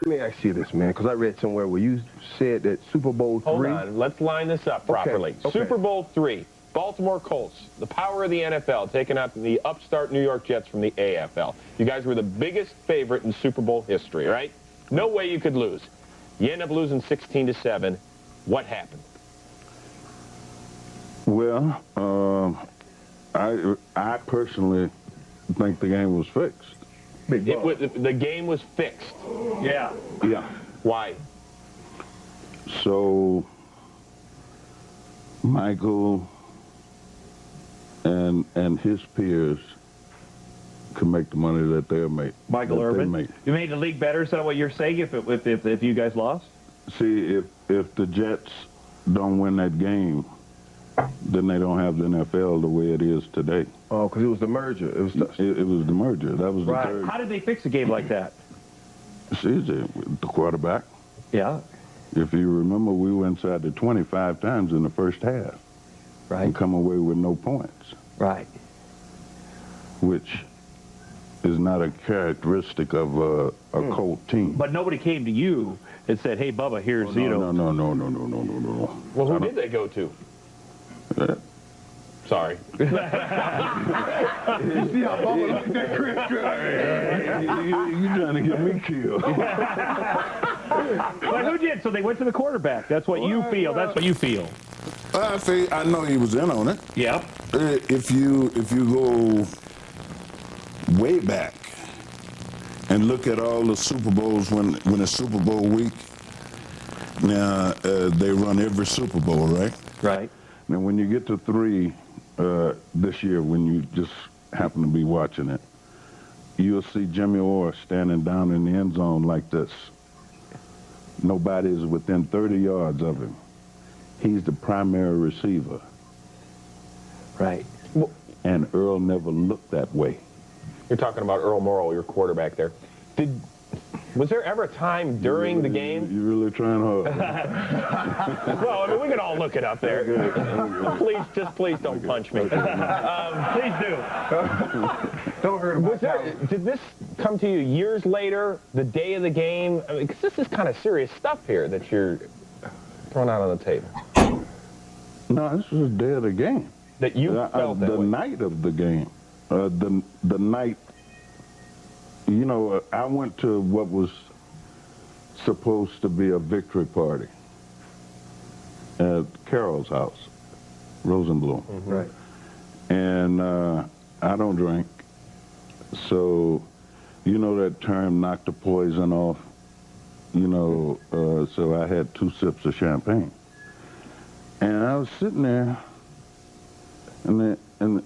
Let me ask you this, man, because I read somewhere where you said that Super Bowl III... Hold on, let's line this up properly. Okay. Super Bowl III, Baltimore Colts, the power of the NFL, taking out the upstart New York Jets from the AFL. You guys were the biggest favorite in Super Bowl history, right? No way you could lose. You end up losing 16-7. What happened? Well, I personally think the game was fixed. The game was fixed. Yeah. Yeah. Why? So Michael and his peers can make the money that they'll make. Michael Irvin? You made the league better, is that what you're saying, if you guys lost? See, if the Jets don't win that game, then they don't have the NFL the way it is today. Oh, because it was the merger. It was the merger. That was the Right. third. How did they fix a game like that? See, the quarterback. Yeah. If you remember, we were inside the 25 times in the first half. Right. And come away with no points. Right. Which is not a characteristic of a Colt team. But nobody came to you and said, hey, Bubba, here's, No. Well, who did they go to? Sorry. You see how Bubba looked at that Chris? You're trying to get me killed. But who did? So they went to the quarterback. That's what you feel. That's what you feel. I know he was in on it. Yeah. If you go way back and look at all the Super Bowls when it's Super Bowl week, now they run every Super Bowl, right? Right. Now when you get to 3 this year, when you just happen to be watching it, you'll see Jimmy Orr standing down in the end zone like this. Nobody is within 30 yards of him. He's the primary receiver. Right. And Earl never looked that way. You're talking about Earl Morrall, your quarterback there. Was there ever a time during the game? You're really trying hard. Well, I mean, we can all look it up there. Please don't punch me. Please do. Don't hurt him. Did this come to you years later, the day of the game? I mean, 'cause this is kind of serious stuff here that you're throwing out on the table. No, this was the day of the game. That you felt that the way. night of the game. The night, you know, I went to what was supposed to be a victory party at Carol's house, Rosenblum. Mm-hmm. Right. And I don't drink, so you know that term, knock the poison off, you know, so I had 2 sips of champagne. And I was sitting there, and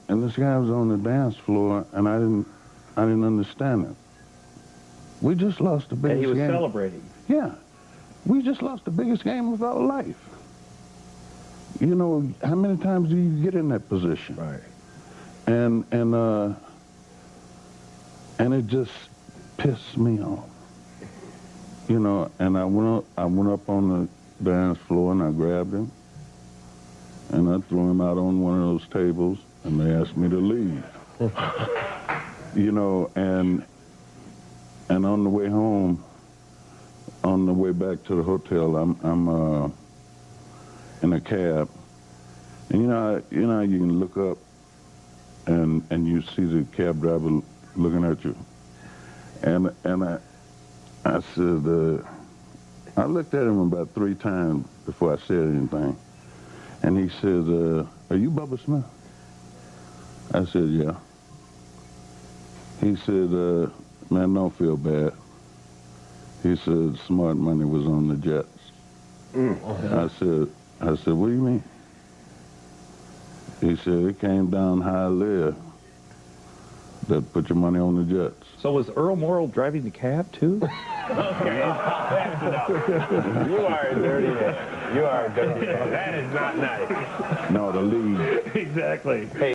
this guy was on the dance floor, and I didn't understand it. We just lost the biggest game. And he was celebrating. Yeah. We just lost the biggest game of our life. You know, how many times do you get in that position? Right. And it just pissed me off. You know, and I went up on the dance floor and I grabbed him and I threw him out on one of those tables and they asked me to leave. You know, and on the way home, on the way back to the hotel, I'm in a cab, and you know you can look up, and you see the cab driver looking at you, and I said, I looked at him about 3 times before I said anything, and he said, "Are you Bubba Smith?" I said, "Yeah." He said, "Man, don't feel bad." He said, "Smart money was on the Jets." I said, "What do you mean?" He said, "It came down how I live. That put your money on the Jets." So was Earl Morrall driving the cab, too? Okay, that's enough. You are a dirty man. You are a dirty man. That is not nice. No, the league. Exactly. Hey.